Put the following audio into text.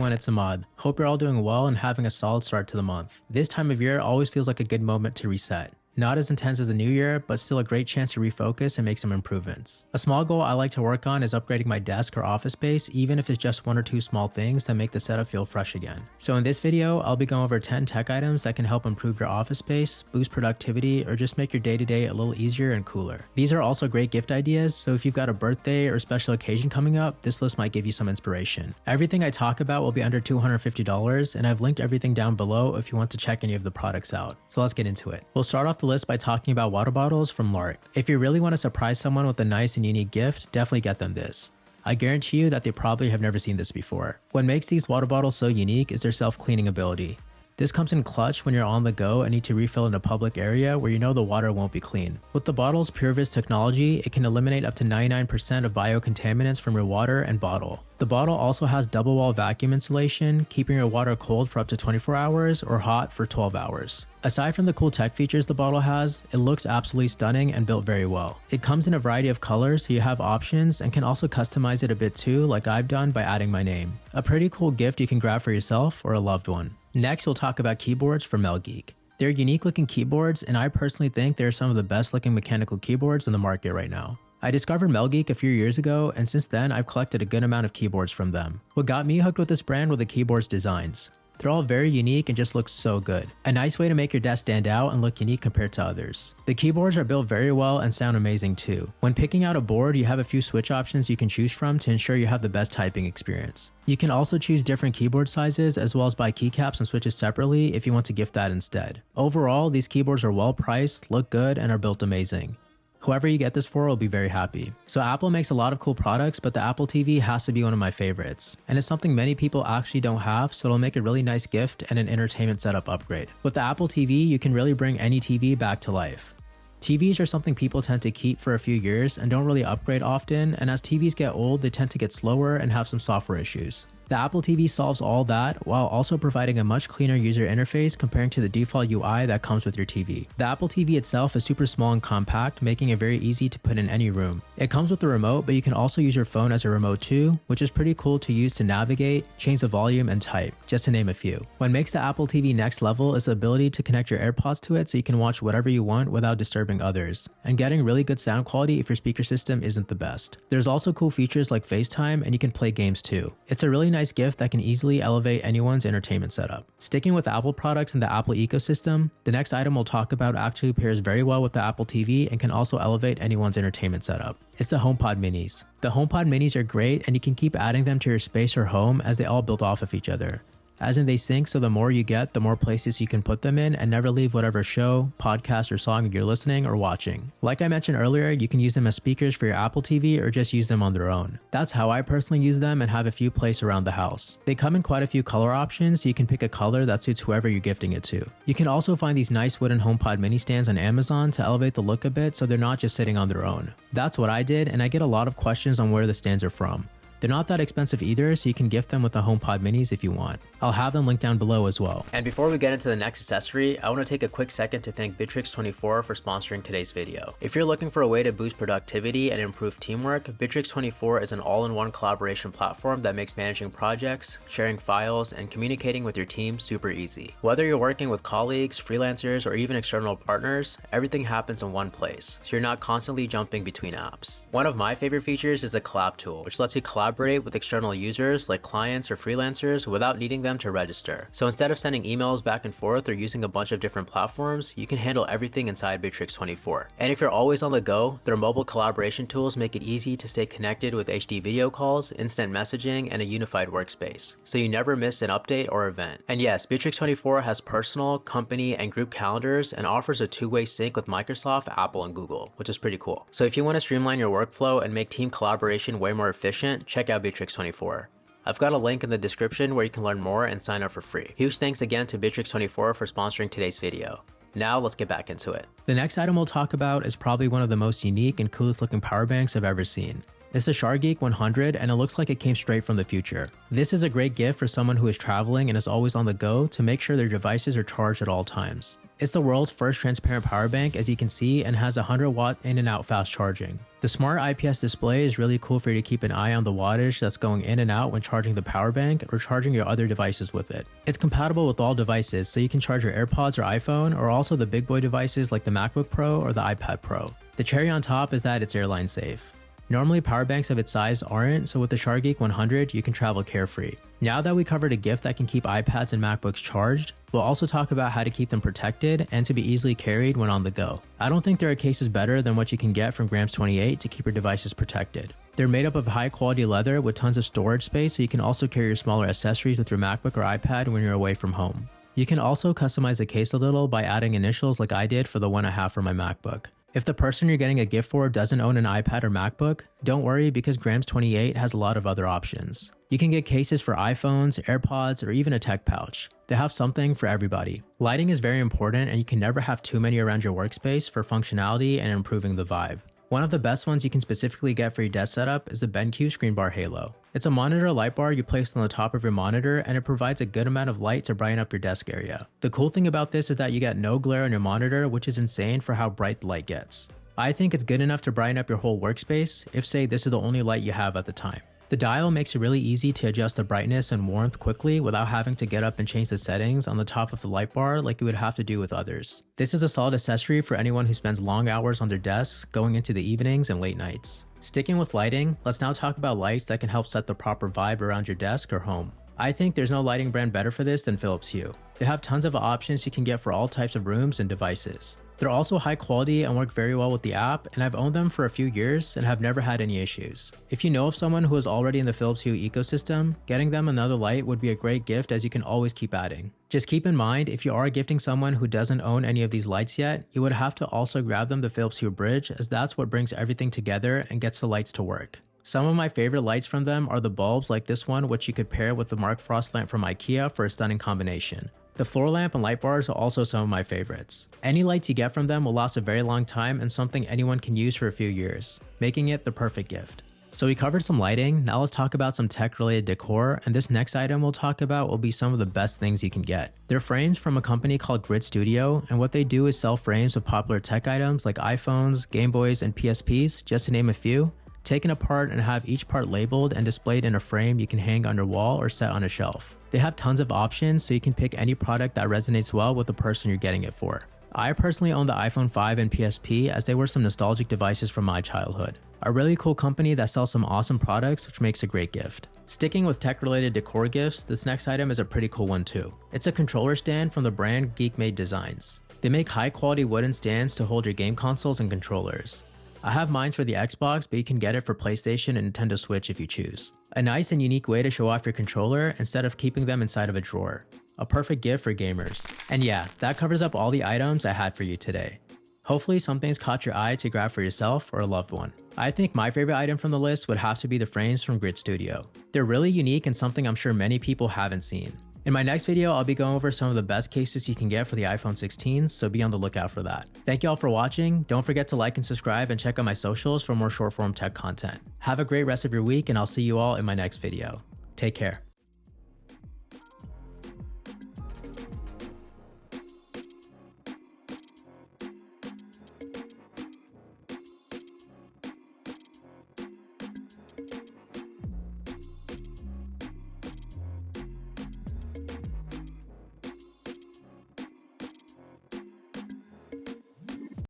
everyone, it's Ahmad. Hope you're all doing well and having a solid start to the month. This time of year always feels like a good moment to reset. Not as intense as the new year, but still a great chance to refocus and make some improvements. A small goal I like to work on is upgrading my desk or office space, even if it's just one or two small things that make the setup feel fresh again. So in this video, I'll be going over 10 tech items that can help improve your office space, boost productivity, or just make your day-to-day a little easier and cooler. These are also great gift ideas, so if you've got a birthday or special occasion coming up, this list might give you some inspiration. Everything I talk about will be under $250, and I've linked everything down below if you want to check any of the products out. So let's get into it. We'll start off the list by talking about water bottles from LARQ. If you really want to surprise someone with a nice and unique gift, definitely get them this. I guarantee you that they probably have never seen this before. What makes these water bottles so unique is their self-cleaning ability. This comes in clutch when you're on the go and need to refill in a public area where you know the water won't be clean. With the bottle's PureVis technology, it can eliminate up to 99% of biocontaminants from your water and bottle. The bottle also has double wall vacuum insulation, keeping your water cold for up to 24 hours or hot for 12 hours. Aside from the cool tech features the bottle has, it looks absolutely stunning and built very well. It comes in a variety of colors, so you have options and can also customize it a bit too, like I've done by adding my name. A pretty cool gift you can grab for yourself or a loved one. Next, we'll talk about keyboards from MelGeek. They're unique looking keyboards, and I personally think they're some of the best looking mechanical keyboards in the market right now. I discovered MelGeek a few years ago, and since then I've collected a good amount of keyboards from them. What got me hooked with this brand were the keyboard's designs. They're all very unique and just look so good. A nice way to make your desk stand out and look unique compared to others. The keyboards are built very well and sound amazing too. When picking out a board, you have a few switch options you can choose from to ensure you have the best typing experience. You can also choose different keyboard sizes as well as buy keycaps and switches separately if you want to gift that instead. Overall, these keyboards are well priced, look good, and are built amazing. Whoever you get this for will be very happy. So Apple makes a lot of cool products, but the Apple TV has to be one of my favorites. And it's something many people actually don't have, so it'll make a really nice gift and an entertainment setup upgrade. With the Apple TV, you can really bring any TV back to life. TVs are something people tend to keep for a few years and don't really upgrade often, and as TVs get old, they tend to get slower and have some software issues. The Apple TV solves all that while also providing a much cleaner user interface comparing to the default UI that comes with your TV. The Apple TV itself is super small and compact, making it very easy to put in any room. It comes with a remote, but you can also use your phone as a remote too, which is pretty cool to use to navigate, change the volume, and type, just to name a few. What makes the Apple TV next level is the ability to connect your AirPods to it so you can watch whatever you want without disturbing others, and getting really good sound quality if your speaker system isn't the best. There's also cool features like FaceTime, and you can play games too. It's a really nice gift that can easily elevate anyone's entertainment setup. Sticking with Apple products in the Apple ecosystem, the next item we'll talk about actually pairs very well with the Apple TV and can also elevate anyone's entertainment setup. It's the HomePod Minis. The HomePod Minis are great, and you can keep adding them to your space or home as they all build off of each other. As in, they sync, so the more you get, the more places you can put them in and never leave whatever show, podcast, or song you're listening or watching. Like I mentioned earlier, you can use them as speakers for your Apple TV or just use them on their own. That's how I personally use them and have a few placed around the house. They come in quite a few color options, so you can pick a color that suits whoever you're gifting it to. You can also find these nice wooden HomePod mini stands on Amazon to elevate the look a bit so they're not just sitting on their own. That's what I did, and I get a lot of questions on where the stands are from. They're not that expensive either, so you can gift them with the HomePod Minis if you want. I'll have them linked down below as well. And before we get into the next accessory, I want to take a quick second to thank Bitrix24 for sponsoring today's video. If you're looking for a way to boost productivity and improve teamwork, Bitrix24 is an all-in-one collaboration platform that makes managing projects, sharing files, and communicating with your team super easy. Whether you're working with colleagues, freelancers, or even external partners, everything happens in one place, so you're not constantly jumping between apps. One of my favorite features is the collab tool, which lets you collaborate with external users like clients or freelancers without needing them to register. So instead of sending emails back and forth or using a bunch of different platforms, you can handle everything inside Bitrix24. And if you're always on the go, their mobile collaboration tools make it easy to stay connected with HD video calls, instant messaging, and a unified workspace, so you never miss an update or event. And yes, Bitrix24 has personal, company, and group calendars and offers a two-way sync with Microsoft, Apple, and Google, which is pretty cool. So if you want to streamline your workflow and make team collaboration way more efficient, check out Bitrix24. I've got a link in the description where you can learn more and sign up for free. Huge thanks again to Bitrix24 for sponsoring today's video. Now let's get back into it. The next item we'll talk about is probably one of the most unique and coolest looking power banks I've ever seen. It's the Shargeek 100, and it looks like it came straight from the future. This is a great gift for someone who is traveling and is always on the go to make sure their devices are charged at all times. It's the world's first transparent power bank, as you can see, and has 100-watt in and out fast charging. The smart IPS display is really cool for you to keep an eye on the wattage that's going in and out when charging the power bank or charging your other devices with it. It's compatible with all devices, so you can charge your AirPods or iPhone, or also the big boy devices like the MacBook Pro or the iPad Pro. The cherry on top is that it's airline safe. Normally power banks of its size aren't, so with the Shargeek 100 you can travel carefree. Now that we covered a gift that can keep iPads and MacBooks charged, we'll also talk about how to keep them protected and to be easily carried when on the go. I don't think there are cases better than what you can get from Grams 28 to keep your devices protected. They're made up of high quality leather with tons of storage space, so you can also carry your smaller accessories with your MacBook or iPad when you're away from home. You can also customize the case a little by adding initials like I did for the one I have for my MacBook. If the person you're getting a gift for doesn't own an iPad or MacBook, don't worry because Grams 28 has a lot of other options. You can get cases for iPhones, AirPods, or even a tech pouch. They have something for everybody. Lighting is very important, and you can never have too many around your workspace for functionality and improving the vibe. One of the best ones you can specifically get for your desk setup is the BenQ Screen Bar Halo. It's a monitor light bar you place on the top of your monitor, and it provides a good amount of light to brighten up your desk area. The cool thing about this is that you get no glare on your monitor, which is insane for how bright the light gets. I think it's good enough to brighten up your whole workspace if, say, this is the only light you have at the time. The dial makes it really easy to adjust the brightness and warmth quickly without having to get up and change the settings on the top of the light bar like you would have to do with others. This is a solid accessory for anyone who spends long hours on their desks, going into the evenings and late nights. Sticking with lighting, let's now talk about lights that can help set the proper vibe around your desk or home. I think there's no lighting brand better for this than Philips Hue. They have tons of options you can get for all types of rooms and devices. They're also high quality and work very well with the app, and I've owned them for a few years and have never had any issues. If you know of someone who is already in the Philips Hue ecosystem, getting them another light would be a great gift, as you can always keep adding. Just keep in mind, if you are gifting someone who doesn't own any of these lights yet, you would have to also grab them the Philips Hue bridge, as that's what brings everything together and gets the lights to work. Some of my favorite lights from them are the bulbs like this one, which you could pair with the Mark Frost lamp from IKEA for a stunning combination. The floor lamp and light bars are also some of my favorites. Any lights you get from them will last a very long time and something anyone can use for a few years, making it the perfect gift. So we covered some lighting, now let's talk about some tech related decor, and this next item we'll talk about will be some of the best things you can get. They're frames from a company called GridStudio, and what they do is sell frames of popular tech items like iPhones, Game Boys, and PSPs, just to name a few, taken apart and have each part labeled and displayed in a frame you can hang on your wall or set on a shelf. They have tons of options, so you can pick any product that resonates well with the person you're getting it for. I personally own the iPhone 5 and PSP, as they were some nostalgic devices from my childhood. A really cool company that sells some awesome products, which makes a great gift. Sticking with tech related decor gifts, this next item is a pretty cool one too. It's a controller stand from the brand Geek made Designs. They make high quality wooden stands to hold your game consoles and controllers. I have mine for the Xbox, but you can get it for PlayStation and Nintendo Switch if you choose. A nice and unique way to show off your controller instead of keeping them inside of a drawer. A perfect gift for gamers. And yeah, that covers up all the items I had for you today. Hopefully something's caught your eye to grab for yourself or a loved one. I think my favorite item from the list would have to be the frames from GridStudio. They're really unique and something I'm sure many people haven't seen. In my next video, I'll be going over some of the best cases you can get for the iPhone 16, so be on the lookout for that. Thank you all for watching. Don't forget to like and subscribe and check out my socials for more short form tech content. Have a great rest of your week, and I'll see you all in my next video. Take care.